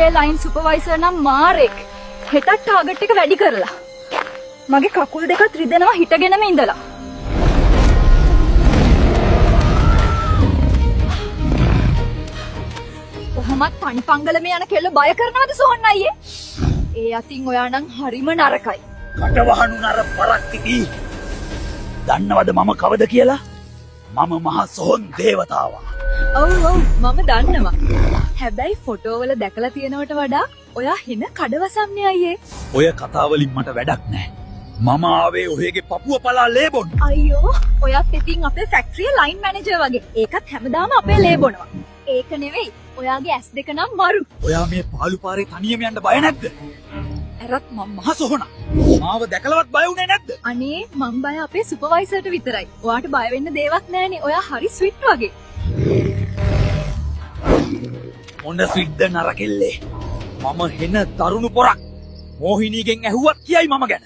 අපේ line supervisor නම් මාරෙක්. හෙටත් target එක වැඩි කරලා. මගේ කකුල් දෙකත් රිදෙනවා හිටගෙනම ඉඳලා. කොහොමත් පණිපංගලම යන කෙල්ල බය කරනවද සෝන් අයියේ? ඒ අතින් ඔයා නම් හරිම නරකයි. කටවහනු නර පරක්තිදී. දන්නවද මම කවද කියලා? මම මහ සොහොන් දේවතාවා. ඔව් මම දන්නවා. හැබැයි ෆොටෝ වල දැකලා තියෙනවට වඩා ඔයා හින කඩවසම්නේ අයියේ. ඔය කතාවලින් මට වැඩක් නැහැ. මම ආවේ ඔයගේ පපුව පලා ලේබොන්. අයියෝ, ඔයත් ඉතින් අපේ ෆැක්ටරියේ ලයින් මැනේජර් වගේ. ඒකත් හැමදාම අපේ ලේබොනවා. ඒක නෙවෙයි. ඔයාගේ ඇස් දෙක නම් මරු. ඔයා මේ පාළු පාරේ තනියම යන්න බය නැද්ද? ඇරත් මම මහ සොහොන. මාව දැකලවත් බය වුණේ නැද්ද? අනේ මම බය අපේ සුපර්වයිසර්ට විතරයි. ඔයාට බය වෙන්න දෙයක් නැහනේ. ඔයා හරි ස්විට් වගේ. මොන ස්විට්ද නරකෙල්ලේ. මම හෙන දරුණු පොරක්. මොහිනීගෙන් ඇහුවත් කියයි මම ගැන.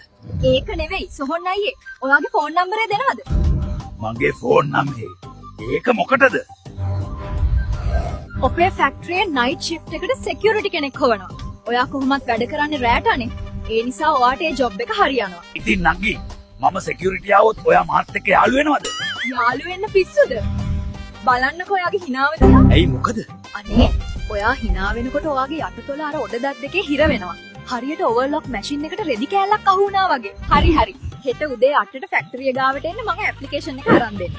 ඒක නෙවෙයි සොහොන් අයියේ. ඔයාගේ ෆෝන් නම්බරය දෙනවද? මගේ ෆෝන් නම්බරේ. ඒක මොකටද? අපේ ෆැක්ටරියේ නයිට් ෂිෆ්ට් එකට සිකියුරිටි කෙනෙක් හොවනවා. ඔයා කොහොමත් වැඩ කරන්නේ රැටනේ. ඒ නිසා ඔයාට ඒ ජොබ් එක හරියනවා. ඉතින් නංගි මම සිකියුරිටි ආවොත් ඔයා මාත් එක්ක යාළු වෙනවද? යාළු වෙන්න පිස්සුද? බලන්නකෝ ඔයාගේ හිනාව දිහා. ඇයි මොකද? අනේ ඔයා හිනා වෙනකොට ඔයාගේ යටතොල අර ඔඩ දත් දෙකේ හිර වෙනවා. හරියට ඕවර්ලොක් මැෂින් එකට රෙදි කෑල්ලක් අහු වුණා වගේ. හරි. හෙට උදේ 8ට ෆැක්ටරිය ගාවට එන්න මම ඇප්ලිකේෂන් එක අරන් දෙන්න.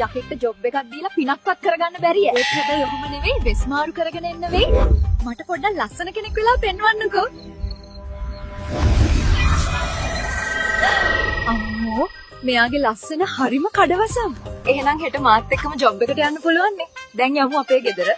යකෙක්ට ජොබ් එකක් දීලා පිනක්වත් කරගන්න බැරිය. ඒක හැබැයි ඔහොම නෙවෙයි, වෙස්මාරු කරගෙන එන්න වෙයි. මට පොඩ්ඩක් ලස්සන කෙනෙක් වෙලා පෙන්වන්නකෝ. අම්මෝ, මෙයාගේ ලස්සන හරිම කඩවසම්. එහෙනම් හෙට මාත් එක්කම ජොබ් එකට යන්න පුළුවන් නේ. දැන් යමු අපේ ගෙදර.